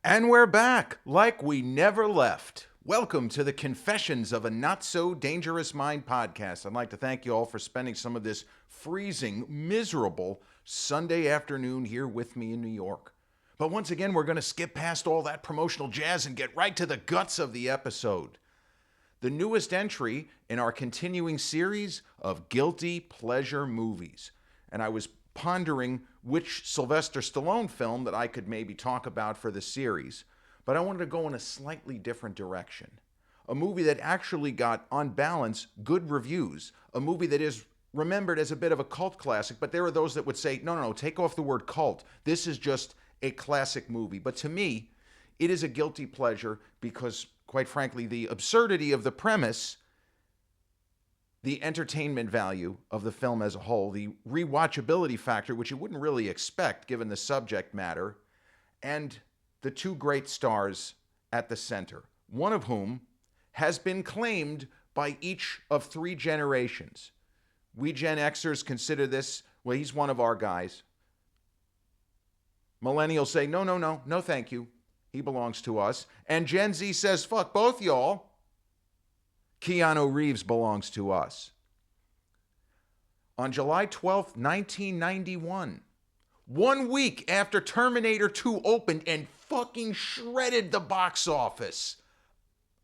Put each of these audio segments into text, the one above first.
And we're back, like we never left. Welcome to the Confessions of a Not So Dangerous Mind podcast. I'd like to thank you all for spending some of this freezing, miserable Sunday afternoon here with me in New York. But once again, we're going to skip past all that promotional jazz and get right to the guts of the episode. The newest entry in our continuing series of guilty pleasure movies. And I was pondering which Sylvester Stallone film that I could maybe talk about for the series, but I wanted to go in a slightly different direction. A movie that actually got, on balance, good reviews. A movie that is remembered as a bit of a cult classic, but there are those that would say, no, take off the word cult. This is just a classic movie. But to me, it is a guilty pleasure because, quite frankly, the absurdity of the premise, the entertainment value of the film as a whole, the rewatchability factor, which you wouldn't really expect given the subject matter, and the two great stars at the center, one of whom has been claimed by each of three generations. We Gen Xers consider this, well, he's one of our guys. Millennials say, no, thank you. He belongs to us. And Gen Z says, fuck both y'all. Keanu Reeves belongs to us. On July 12th, 1991, 1 week after Terminator 2 opened and fucking shredded the box office.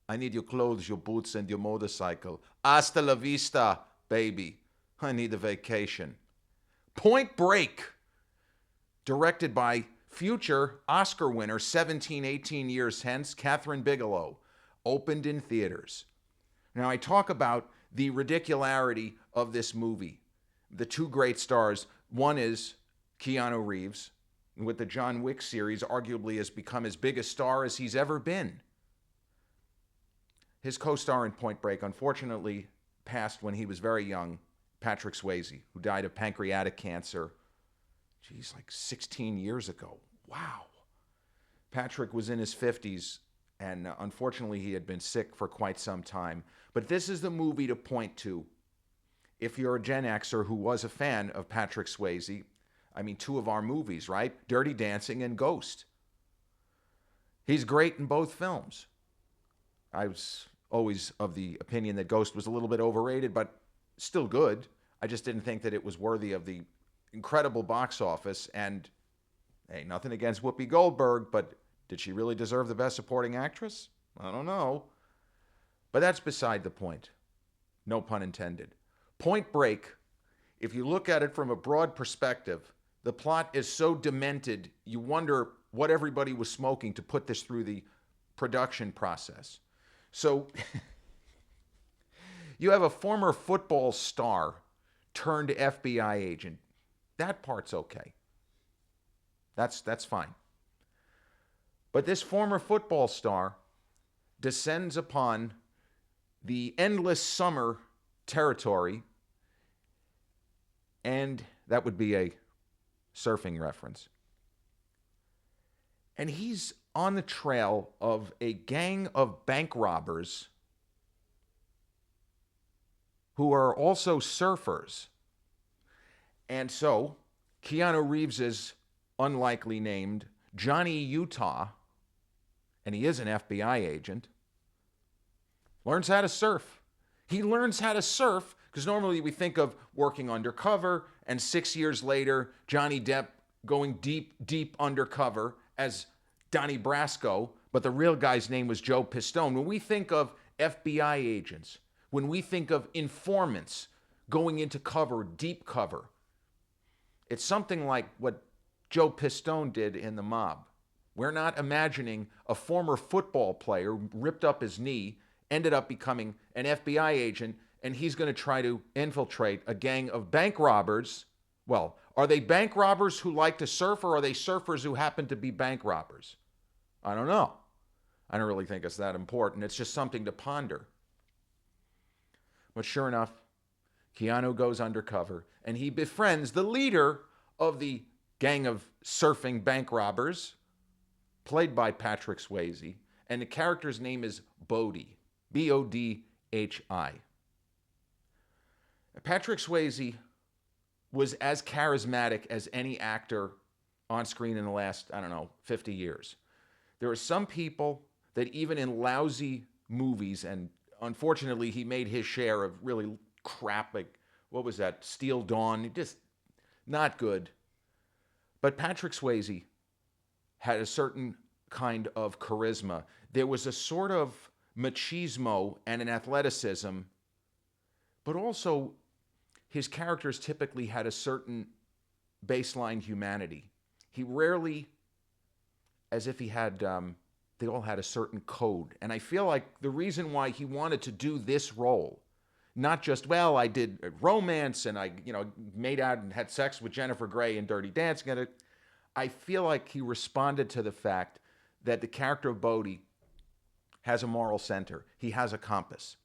I need your clothes, your boots, and your motorcycle. Hasta la vista, baby. I need a vacation. Point Break, directed by future Oscar winner 17, 18 years hence, Kathryn Bigelow, opened in theaters. Now, I talk about the ridicularity of this movie. The two great stars, one is Keanu Reeves, with the John Wick series, arguably has become as big a star as he's ever been. His co-star in Point Break, unfortunately, passed when he was very young, Patrick Swayze, who died of pancreatic cancer, like 16 years ago. Wow. Patrick was in his 50s, and unfortunately, he had been sick for quite some time. But this is the movie to point to if you're a Gen Xer who was a fan of Patrick Swayze. I mean, two of our movies, right? Dirty Dancing and Ghost. He's great in both films. I was always of the opinion that Ghost was a little bit overrated, but still good. I just didn't think that it was worthy of the incredible box office. And, hey, nothing against Whoopi Goldberg, but did she really deserve the Best Supporting Actress? I don't know. But that's beside the point. No pun intended. Point Break, if you look at it from a broad perspective, the plot is so demented, you wonder what everybody was smoking to put this through the production process. So, you have a former football star turned FBI agent. That part's okay. That's fine. But this former football star descends upon the endless summer territory, and that would be a surfing reference. And he's on the trail of a gang of bank robbers who are also surfers. And so, Keanu Reeves is unlikely named Johnny Utah, and he is an FBI agent, learns how to surf. He learns how to surf because normally we think of working undercover, and 6 years later, Johnny Depp going deep undercover as Donnie Brasco, but the real guy's name was Joe Pistone. When we think of FBI agents, when we think of informants going into cover, deep cover, it's something like what Joe Pistone did in The Mob. We're not imagining a former football player ripped up his knee, ended up becoming an FBI agent, and he's going to try to infiltrate a gang of bank robbers. Well, are they bank robbers who like to surf, or are they surfers who happen to be bank robbers? I don't know. I don't really think it's that important. It's just something to ponder. But sure enough, Keanu goes undercover, and he befriends the leader of the gang of surfing bank robbers, played by Patrick Swayze, and the character's name is Bodhi, Bodhi. Patrick Swayze was as charismatic as any actor on screen in the last, 50 years. There are some people that even in lousy movies, and unfortunately he made his share of really crap, like, what was that, Steel Dawn, just not good. But Patrick Swayze had a certain kind of charisma. There was a sort of machismo and an athleticism, but also his characters typically had a certain baseline humanity. He rarely, as if he had, they all had a certain code. And I feel like the reason why he wanted to do this role, not just, well, I did romance and I, made out and had sex with Jennifer Grey in Dirty Dancing. I feel like he responded to the fact that the character of Bodhi has a moral center. He has a compass.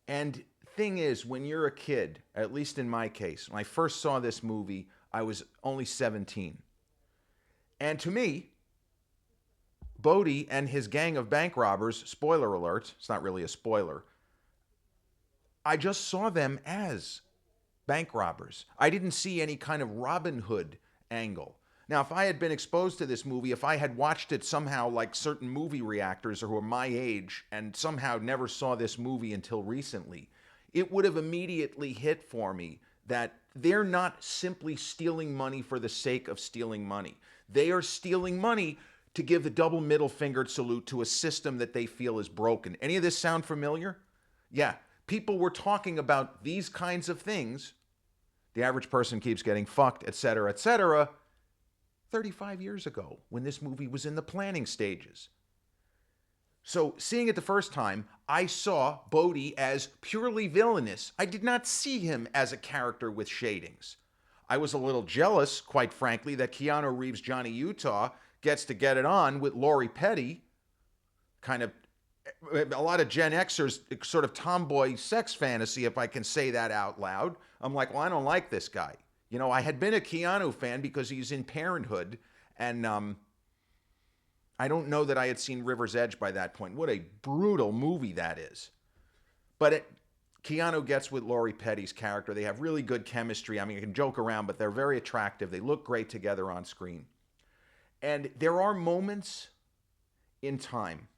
And thing is, when you're a kid, at least in my case, when I first saw this movie, I was only 17. And to me, Bodhi and his gang of bank robbers, spoiler alert, it's not really a spoiler, I just saw them as bank robbers. I didn't see any kind of Robin Hood angle. Now, if I had been exposed to this movie, if I had watched it somehow like certain movie reactors who are my age and somehow never saw this movie until recently, it would have immediately hit for me that they're not simply stealing money for the sake of stealing money. They are stealing money to give the double middle fingered salute to a system that they feel is broken. Any of this sound familiar? Yeah. People were talking about these kinds of things. The average person keeps getting fucked, etc., 35 years ago when this movie was in the planning stages. So seeing it the first time, I saw Bodhi as purely villainous. I did not see him as a character with shadings. I was a little jealous, quite frankly, that Keanu Reeves' Johnny Utah gets to get it on with Lori Petty, kind of a lot of Gen Xers sort of tomboy sex fantasy, if I can say that out loud. I'm like, well, I don't like this guy. I had been a Keanu fan because he's in Parenthood, and I don't know that I had seen River's Edge by that point. What a brutal movie that is. But Keanu gets with Lori Petty's character. They have really good chemistry. I mean, you can joke around, but they're very attractive. They look great together on screen. And there are moments in time,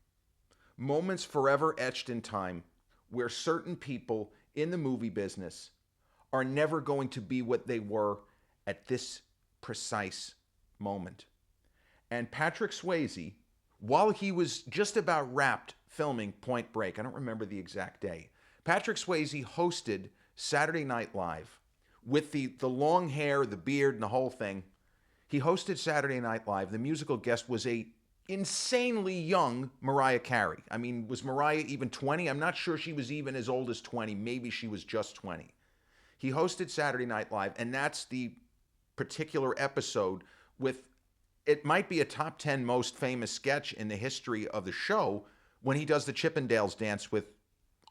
moments forever etched in time, where certain people in the movie business are never going to be what they were at this precise moment. And Patrick Swayze, while he was just about wrapped filming Point Break, I don't remember the exact day, Patrick Swayze hosted Saturday Night Live with the long hair, the beard, and the whole thing. He hosted Saturday Night Live. The musical guest was a insanely young Mariah Carey. I mean, was Mariah even 20? I'm not sure she was even as old as 20. Maybe she was just 20. He hosted Saturday Night Live, and that's the particular episode with, it might be a top 10 most famous sketch in the history of the show, when he does the Chippendales dance with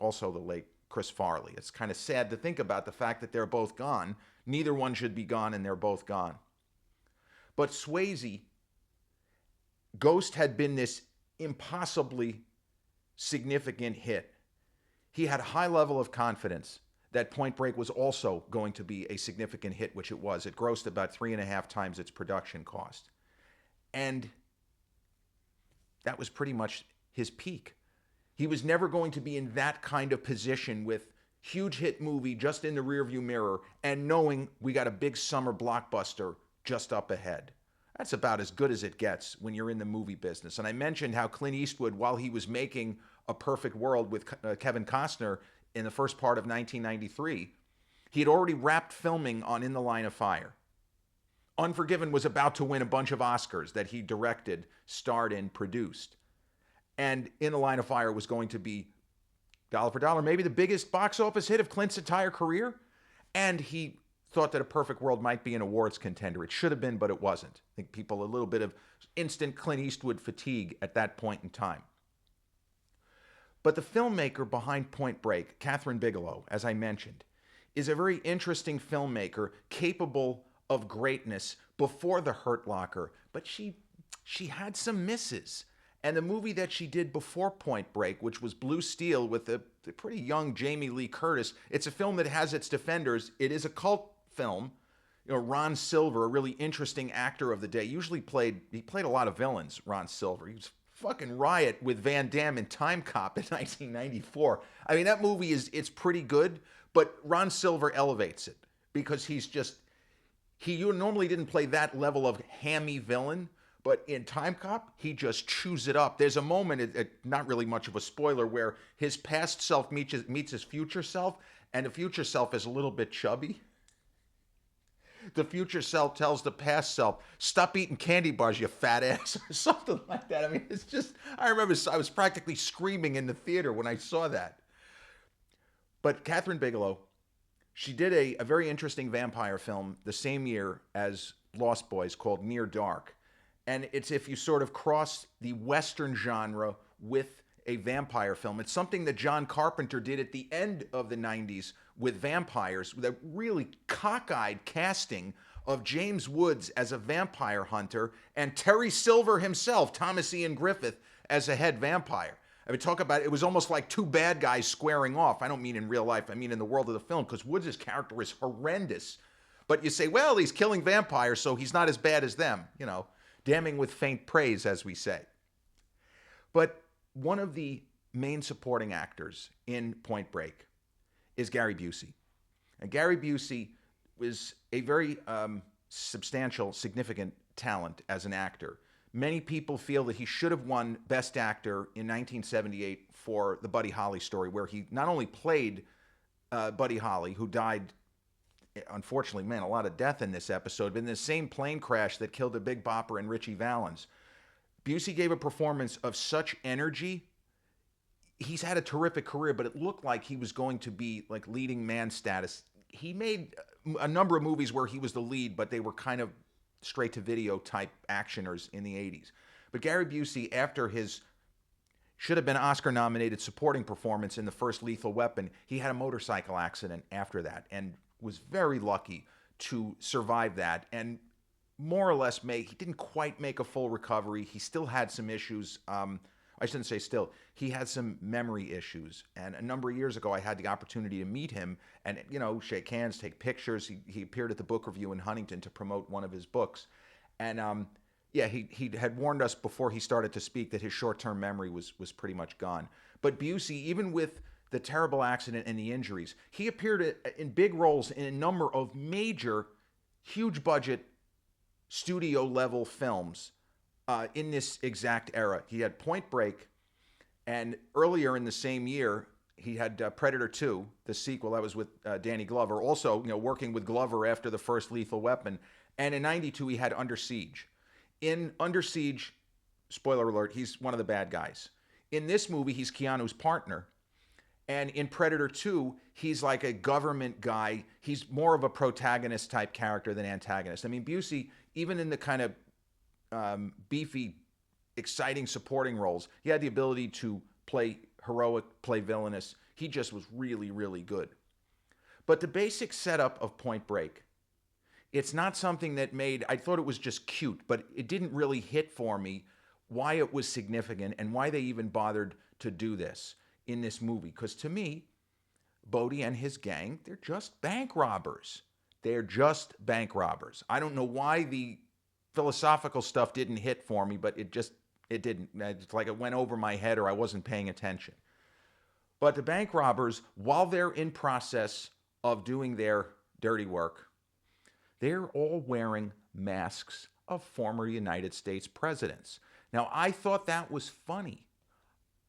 also the late Chris Farley. It's kind of sad to think about the fact that they're both gone. Neither one should be gone, and they're both gone. But Swayze, Ghost had been this impossibly significant hit. He had a high level of confidence that Point Break was also going to be a significant hit, which it was. It grossed about 3.5 times its production cost. And that was pretty much his peak. He was never going to be in that kind of position with huge hit movie just in the rearview mirror and knowing we got a big summer blockbuster just up ahead. That's about as good as it gets when you're in the movie business. And I mentioned how Clint Eastwood, while he was making A Perfect World with Kevin Costner in the first part of 1993, he had already wrapped filming on In the Line of Fire. Unforgiven was about to win a bunch of Oscars that he directed, starred in, produced. And In the Line of Fire was going to be, dollar for dollar, maybe the biggest box office hit of Clint's entire career. And he thought that A Perfect World might be an awards contender. It should have been, but it wasn't. I think people, a little bit of instant Clint Eastwood fatigue at that point in time. But the filmmaker behind Point Break, Kathryn Bigelow, as I mentioned, is a very interesting filmmaker, capable of greatness before The Hurt Locker, but she had some misses. And the movie that she did before Point Break, which was Blue Steel with the pretty young Jamie Lee Curtis, it's a film that has its defenders. It is a cult film. Ron Silver, a really interesting actor of the day, he played a lot of villains. Ron Silver, he was fucking riot with Van Damme in Time Cop in 1994. I mean, that movie it's pretty good, but Ron Silver elevates it because you normally didn't play that level of hammy villain. But in Time Cop, he just chews it up. There's a moment, not really much of a spoiler, where his past self meets his future self, and the future self is a little bit chubby. The future self tells the past self, "Stop eating candy bars, you fat ass," or something like that. I mean, it's just, I remember I was practically screaming in the theater when I saw that. But Kathryn Bigelow, she did a very interesting vampire film the same year as Lost Boys called Near Dark. And it's if you sort of cross the Western genre with a vampire film. It's something that John Carpenter did at the end of the 90s with vampires, with a really cockeyed casting of James Woods as a vampire hunter and Terry Silver himself, Thomas Ian Griffith, as a head vampire. I mean, talk about it was almost like two bad guys squaring off. I don't mean in real life, I mean in the world of the film, because Woods' character is horrendous. But you say, well, he's killing vampires, so he's not as bad as them, damning with faint praise, as we say. But one of the main supporting actors in Point Break is Gary Busey. And Gary Busey was a very substantial, significant talent as an actor. Many people feel that he should have won Best Actor in 1978 for the Buddy Holly story, where he not only played Buddy Holly, who died, unfortunately, man, a lot of death in this episode, but in the same plane crash that killed the Big Bopper and Richie Valens. Busey gave a performance of such energy. He's had a terrific career, but it looked like he was going to be like leading man status. He made a number of movies where he was the lead, but they were kind of straight to video type actioners in the 80s. But Gary Busey, after his should have been Oscar nominated supporting performance in the first Lethal Weapon, he had a motorcycle accident after that and was very lucky to survive that and more or less he didn't quite make a full recovery. He still had some issues. I shouldn't say still. He had some memory issues. And a number of years ago, I had the opportunity to meet him and, shake hands, take pictures. He appeared at the book review in Huntington to promote one of his books. And he had warned us before he started to speak that his short-term memory was pretty much gone. But Busey, even with the terrible accident and the injuries, he appeared in big roles in a number of major, huge-budget, studio-level films in this exact era. He had Point Break, and earlier in the same year, he had Predator 2, the sequel that was with Danny Glover, also working with Glover after the first Lethal Weapon. And in 92, he had Under Siege. In Under Siege, spoiler alert, he's one of the bad guys. In this movie, he's Keanu's partner. And in Predator 2, he's like a government guy. He's more of a protagonist type character than antagonist. I mean, Busey, even in the kind of beefy, exciting supporting roles, he had the ability to play heroic, play villainous. He just was really, really good. But the basic setup of Point Break, it's not something that I thought it was just cute, but it didn't really hit for me why it was significant and why they even bothered to do this in this movie. Because to me, Bodie and his gang, they're just bank robbers. They're just bank robbers. I don't know why the philosophical stuff didn't hit for me, but it didn't. It's like it went over my head or I wasn't paying attention. But the bank robbers, while they're in process of doing their dirty work, they're all wearing masks of former United States presidents. Now, I thought that was funny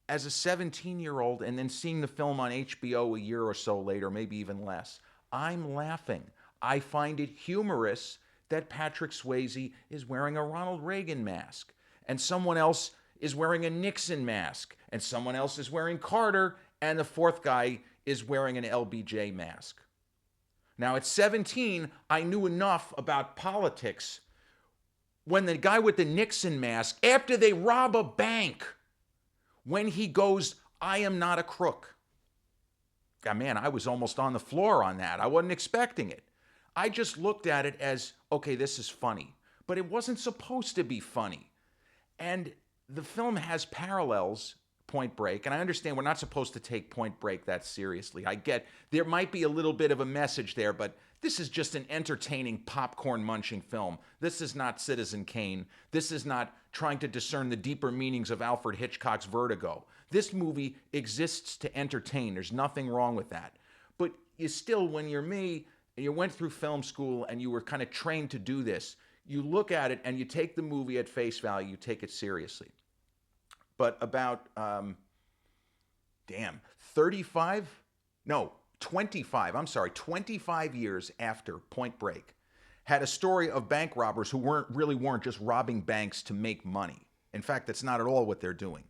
as a 17-year-old, and then seeing the film on HBO a year or so later, maybe even less. I'm laughing. I find it humorous that Patrick Swayze is wearing a Ronald Reagan mask, and someone else is wearing a Nixon mask, and someone else is wearing Carter, and the fourth guy is wearing an LBJ mask. Now, at 17, I knew enough about politics when the guy with the Nixon mask, after they rob a bank, when he goes, "I am not a crook." God, man, I was almost on the floor on that. I wasn't expecting it. I just looked at it as, okay, this is funny. But it wasn't supposed to be funny. And the film has parallels, Point Break, and I understand we're not supposed to take Point Break that seriously. I get there might be a little bit of a message there, but this is just an entertaining popcorn munching film. This is not Citizen Kane. This is not trying to discern the deeper meanings of Alfred Hitchcock's Vertigo. This movie exists to entertain. There's nothing wrong with that. But you still, when you're me, and you went through film school and you were kind of trained to do this, you look at it and you take the movie at face value, you take it seriously. But about, 25 years after Point Break, had a story of bank robbers who weren't just robbing banks to make money. In fact, that's not at all what they're doing.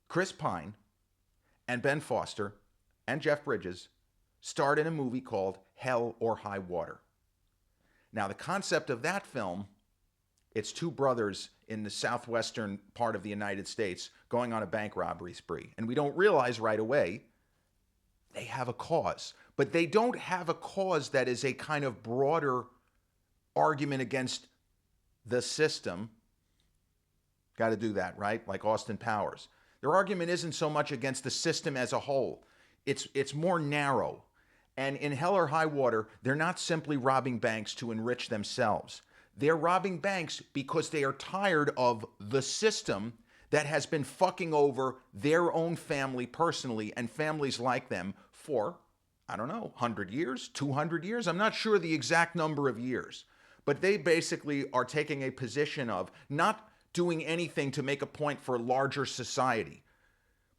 Chris Pine and Ben Foster and Jeff Bridges starred in a movie called Hell or High Water. Now, the concept of that film, it's two brothers in the southwestern part of the United States going on a bank robbery spree. And we don't realize right away they have a cause. But they don't have a cause that is a kind of broader argument against the system. Got to do that, right? Like Austin Powers. Their argument isn't so much against the system as a whole. It's more narrow. And in Hell or High Water, they're not simply robbing banks to enrich themselves. They're robbing banks because they are tired of the system that has been fucking over their own family personally and families like them for, 100 years, 200 years? I'm not sure the exact number of years. But they basically are taking a position of not doing anything to make a point for larger society.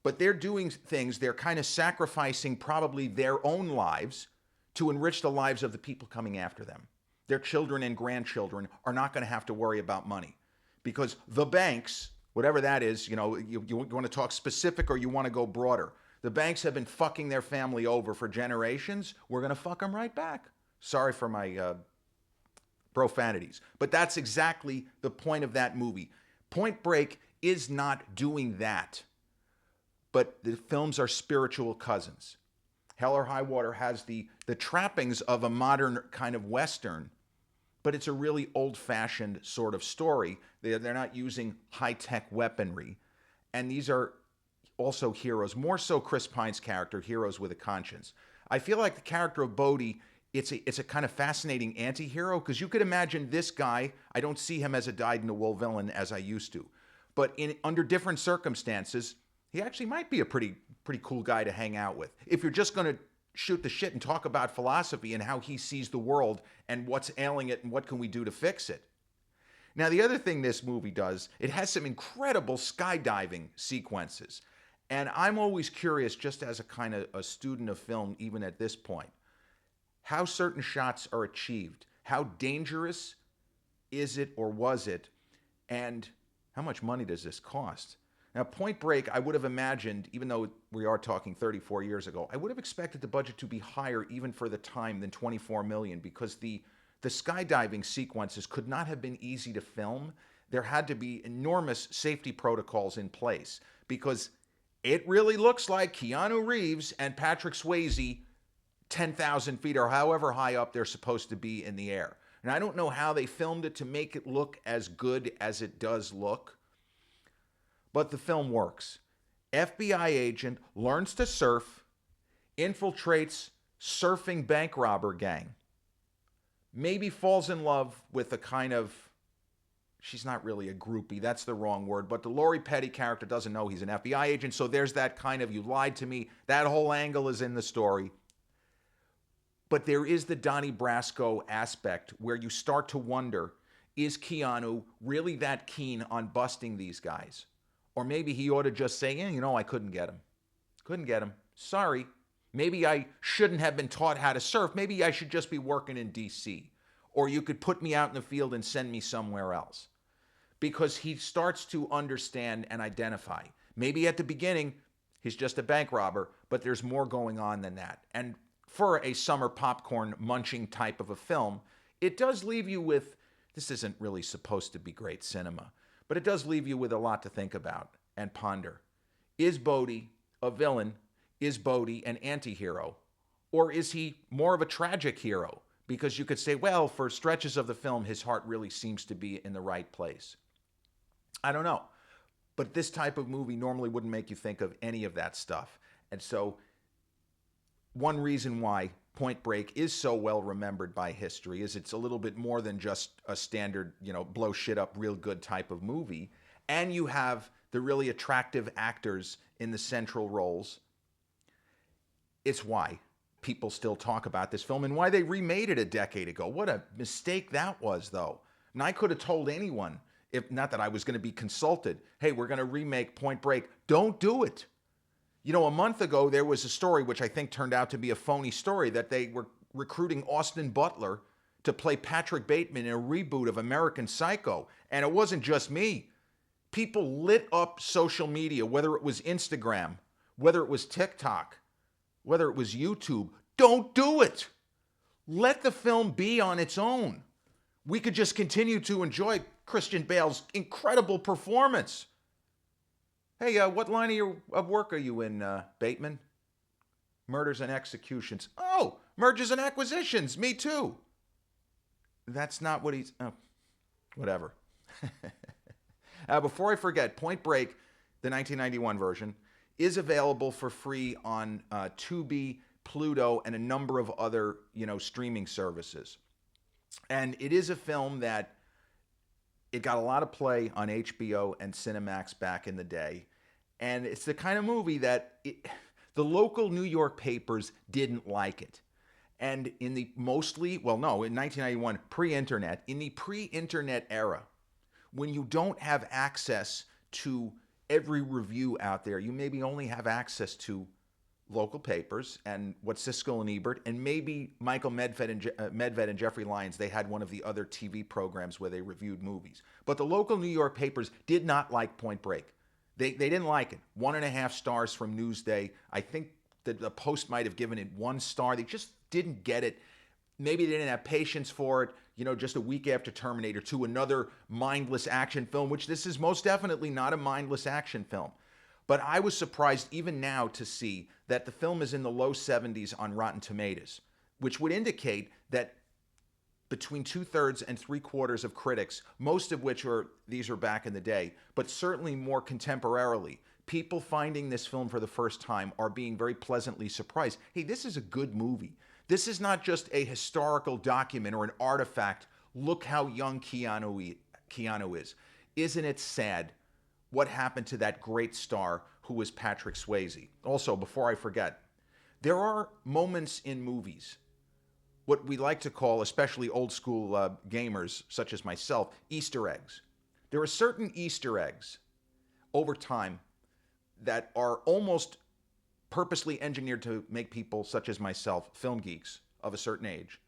But they're doing things, they're kind of sacrificing probably their own lives to enrich the lives of the people coming after them. Their children and grandchildren are not going to have to worry about money. Because the banks, whatever that is, you want to talk specific or you want to go broader. The banks have been fucking their family over for generations. We're going to fuck them right back. Sorry for my profanities. But that's exactly the point of that movie. Point Break is not doing that. But the films are spiritual cousins. Hell or High Water has the trappings of a modern kind of Western, but it's a really old-fashioned sort of story. They're not using high-tech weaponry. And these are also heroes, more so Chris Pine's character, heroes with a conscience. I feel like the character of Bodhi, it's a kind of fascinating anti-hero, because you could imagine this guy, I don't see him as a dyed-in-the-wool villain as I used to. But under different circumstances, he actually might be a pretty cool guy to hang out with. If you're just going to shoot the shit and talk about philosophy and how he sees the world and what's ailing it and what can we do to fix it. Now, the other thing this movie does, it has some incredible skydiving sequences. And I'm always curious, just as a kind of a student of film, even at this point, how certain shots are achieved. How dangerous is it or was it? And how much money does this cost? Now, Point Break, I would have imagined, even though we are talking 34 years ago, I would have expected the budget to be higher even for the time than $24 million, because the skydiving sequences could not have been easy to film. There had to be enormous safety protocols in place, because it really looks like Keanu Reeves and Patrick Swayze 10,000 feet or however high up they're supposed to be in the air. And I don't know how they filmed it to make it look as good as it does look. But the film works. FBI agent learns to surf, infiltrates surfing bank robber gang, maybe falls in love with a kind of, she's not really a groupie, that's the wrong word, but the Lori Petty character doesn't know he's an FBI agent, so there's that kind of, you lied to me, that whole angle is in the story. But there is the Donnie Brasco aspect where you start to wonder, is Keanu really that keen on busting these guys? Or maybe he ought to just say, I couldn't get him. Couldn't get him. Sorry. Maybe I shouldn't have been taught how to surf. Maybe I should just be working in D.C. Or you could put me out in the field and send me somewhere else. Because he starts to understand and identify. Maybe at the beginning, he's just a bank robber, but there's more going on than that. And for a summer popcorn munching type of a film, it does leave you with, this isn't really supposed to be great cinema, but it does leave you with a lot to think about and ponder. Is Bodhi a villain? Is Bodhi an anti-hero? Or is he more of a tragic hero? Because you could say, well, for stretches of the film, his heart really seems to be in the right place. I don't know. But this type of movie normally wouldn't make you think of any of that stuff. And so, one reason why Point Break is so well remembered by history is it's a little bit more than just a standard, blow shit up real good type of movie. And you have the really attractive actors in the central roles. It's why people still talk about this film and why they remade it a decade ago. What a mistake that was, though. And I could have told anyone, if not that I was going to be consulted, hey, we're going to remake Point Break. Don't do it. A month ago, there was a story, which I think turned out to be a phony story, that they were recruiting Austin Butler to play Patrick Bateman in a reboot of American Psycho. And it wasn't just me. People lit up social media, whether it was Instagram, whether it was TikTok, whether it was YouTube. Don't do it. Let the film be on its own. We could just continue to enjoy Christian Bale's incredible performance. Hey, what line of work are you in, Bateman? Murders and executions. Oh, mergers and acquisitions. Me too. That's not what he's... Oh, whatever. Before I forget, Point Break, the 1991 version, is available for free on Tubi, Pluto, and a number of other, streaming services. And it is a film that it got a lot of play on HBO and Cinemax back in the day. And it's the kind of movie that the local New York papers didn't like it. And in the in 1991, pre-internet, in the pre-internet era, when you don't have access to every review out there, you maybe only have access to local papers and what Siskel and Ebert, and maybe Michael Medved and Jeffrey Lyons, they had one of the other TV programs where they reviewed movies. But the local New York papers did not like Point Break. They didn't like it. 1.5 stars from Newsday. I think that the Post might have given it 1 star. They just didn't get it. Maybe they didn't have patience for it. Just a week after Terminator 2, another mindless action film, which this is most definitely not a mindless action film. But I was surprised even now to see that the film is in the low 70s on Rotten Tomatoes, which would indicate that between 2/3 and 3/4 of critics, most of which these are back in the day, but certainly more contemporarily, people finding this film for the first time are being very pleasantly surprised. Hey, this is a good movie. This is not just a historical document or an artifact. Look how young Keanu is. Isn't it sad what happened to that great star who was Patrick Swayze? Also, before I forget, there are moments in movies, what we like to call, especially old school gamers such as myself, Easter eggs. There are certain Easter eggs over time that are almost purposely engineered to make people such as myself, film geeks of a certain age,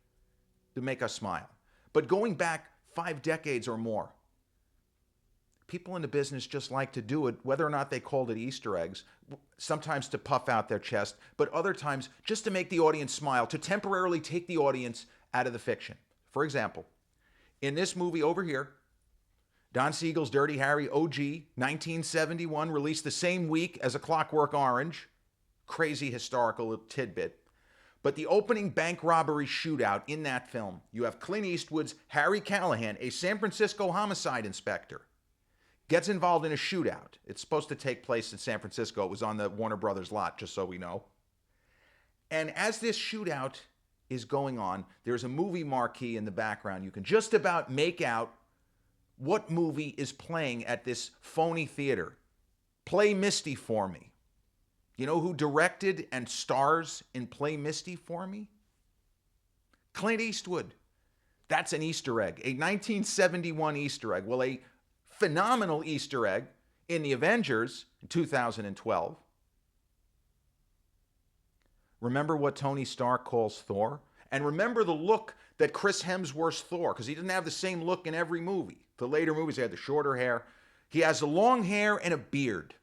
to make us smile. But going back 5 decades or more, people in the business just like to do it, whether or not they called it Easter eggs, sometimes to puff out their chest, but other times just to make the audience smile, to temporarily take the audience out of the fiction. For example, in this movie over here, Don Siegel's Dirty Harry OG, 1971, released the same week as A Clockwork Orange. Crazy historical tidbit. But the opening bank robbery shootout in that film, you have Clint Eastwood's Harry Callahan, a San Francisco homicide inspector, gets involved in a shootout. It's supposed to take place in San Francisco. It was on the Warner Brothers lot, just so we know. And as this shootout is going on, there's a movie marquee in the background. You can just about make out what movie is playing at this phony theater. Play Misty for Me. You know who directed and stars in Play Misty for Me? Clint Eastwood. That's an Easter egg, a 1971 Easter egg. Well, a phenomenal Easter egg in The Avengers in 2012. Remember what Tony Stark calls Thor? And remember the look that Chris Hemsworth's Thor, because he doesn't have the same look in every movie. The later movies, he had the shorter hair. He has the long hair and a beard.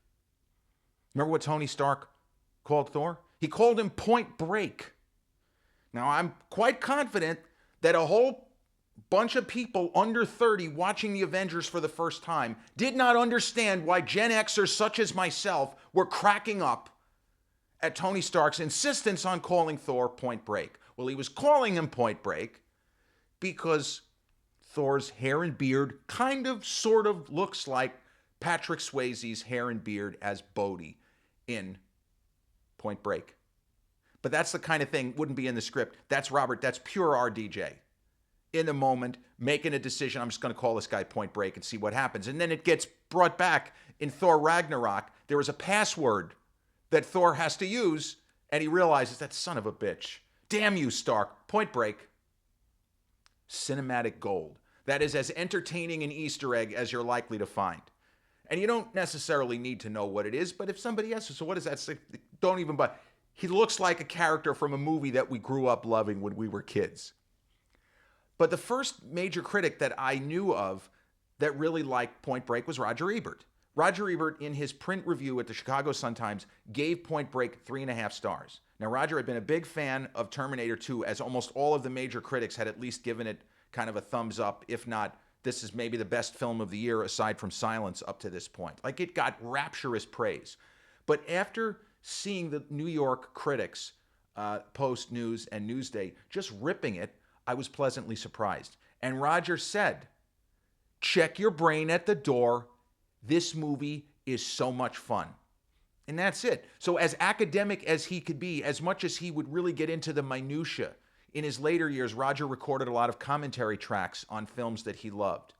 Remember what Tony Stark called Thor? He called him Point Break. Now, I'm quite confident that a whole bunch of people under 30 watching the Avengers for the first time did not understand why Gen Xers such as myself were cracking up at Tony Stark's insistence on calling Thor Point Break. Well, he was calling him Point Break because Thor's hair and beard kind of, sort of looks like Patrick Swayze's hair and beard as Bodie in Point Break. But that's the kind of thing, wouldn't be in the script. That's Robert, that's pure RDJ. In the moment, making a decision, I'm just going to call this guy Point Break and see what happens. And then it gets brought back in Thor Ragnarok. There was a password that Thor has to use, and he realizes, that son of a bitch. Damn you, Stark. Point Break. Cinematic gold. That is as entertaining an Easter egg as you're likely to find. And you don't necessarily need to know what it is, but if somebody asks, so what does that say? Don't even, but he looks like a character from a movie that we grew up loving when we were kids. But the first major critic that I knew of that really liked Point Break was Roger Ebert. Roger Ebert, in his print review at the Chicago Sun-Times, gave Point Break 3.5 stars. Now, Roger had been a big fan of Terminator 2, as almost all of the major critics had at least given it kind of a thumbs up, if not, this is maybe the best film of the year aside from Silence up to this point. Like, it got rapturous praise. But after seeing the New York critics, Post, News, and Newsday, just ripping it, I was pleasantly surprised. And Roger said, check your brain at the door. This movie is so much fun. And that's it. So as academic as he could be, as much as he would really get into the minutia, in his later years, Roger recorded a lot of commentary tracks on films that he loved,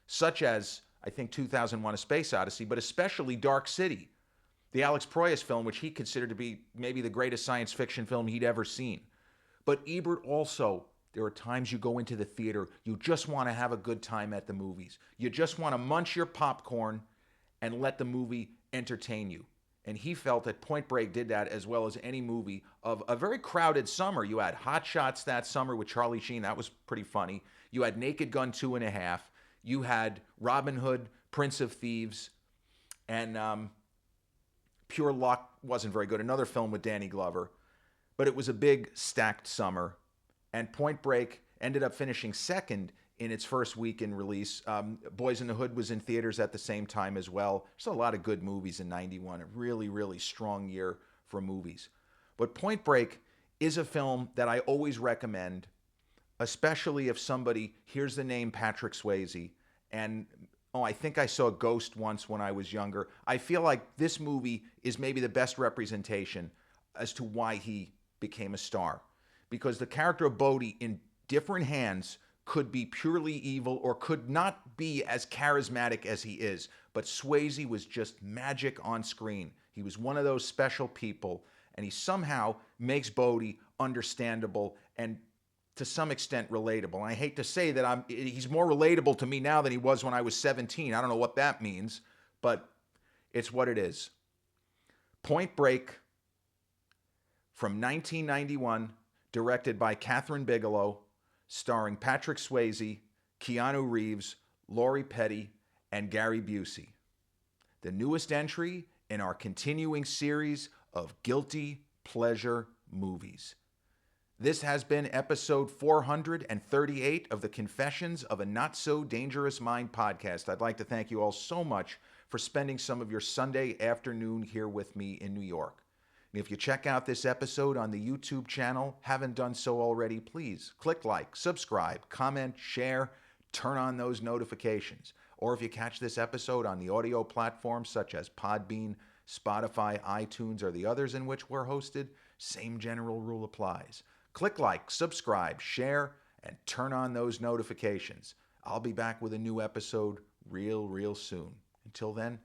such as, I think, 2001: A Space Odyssey, but especially Dark City, the Alex Proyas film, which he considered to be maybe the greatest science fiction film he'd ever seen. But Ebert also, there are times you go into the theater, you just want to have a good time at the movies. You just want to munch your popcorn and let the movie entertain you. And he felt that Point Break did that as well as any movie of a very crowded summer. You had Hot Shots that summer with Charlie Sheen. That was pretty funny. You had Naked Gun 2.5. You had Robin Hood, Prince of Thieves. And Pure Luck wasn't very good. Another film with Danny Glover. But it was a big stacked summer. And Point Break ended up finishing second in its first week in release. Boys in the Hood was in theaters at the same time as well. There's a lot of good movies in 91. A really, really strong year for movies. But Point Break is a film that I always recommend, especially if somebody hears the name Patrick Swayze and, oh, I think I saw Ghost once when I was younger. I feel like this movie is maybe the best representation as to why he became a star. Because the character of Bodhi in different hands could be purely evil or could not be as charismatic as he is. But Swayze was just magic on screen. He was one of those special people, and he somehow makes Bodhi understandable and to some extent relatable. And I hate to say that he's more relatable to me now than he was when I was 17. I don't know what that means, but it's what it is. Point Break from 1991, directed by Kathryn Bigelow, starring Patrick Swayze, Keanu Reeves, Lori Petty, and Gary Busey. The newest entry in our continuing series of guilty pleasure movies. This has been episode 438 of the Confessions of a Not So Dangerous Mind podcast. I'd like to thank you all so much for spending some of your Sunday afternoon here with me in New York. If you check out this episode on the YouTube channel, haven't done so already, please click like, subscribe, comment, share, turn on those notifications. Or if you catch this episode on the audio platforms such as Podbean, Spotify, iTunes, or the others in which we're hosted, same general rule applies. Click like, subscribe, share, and turn on those notifications. I'll be back with a new episode real soon. Until then,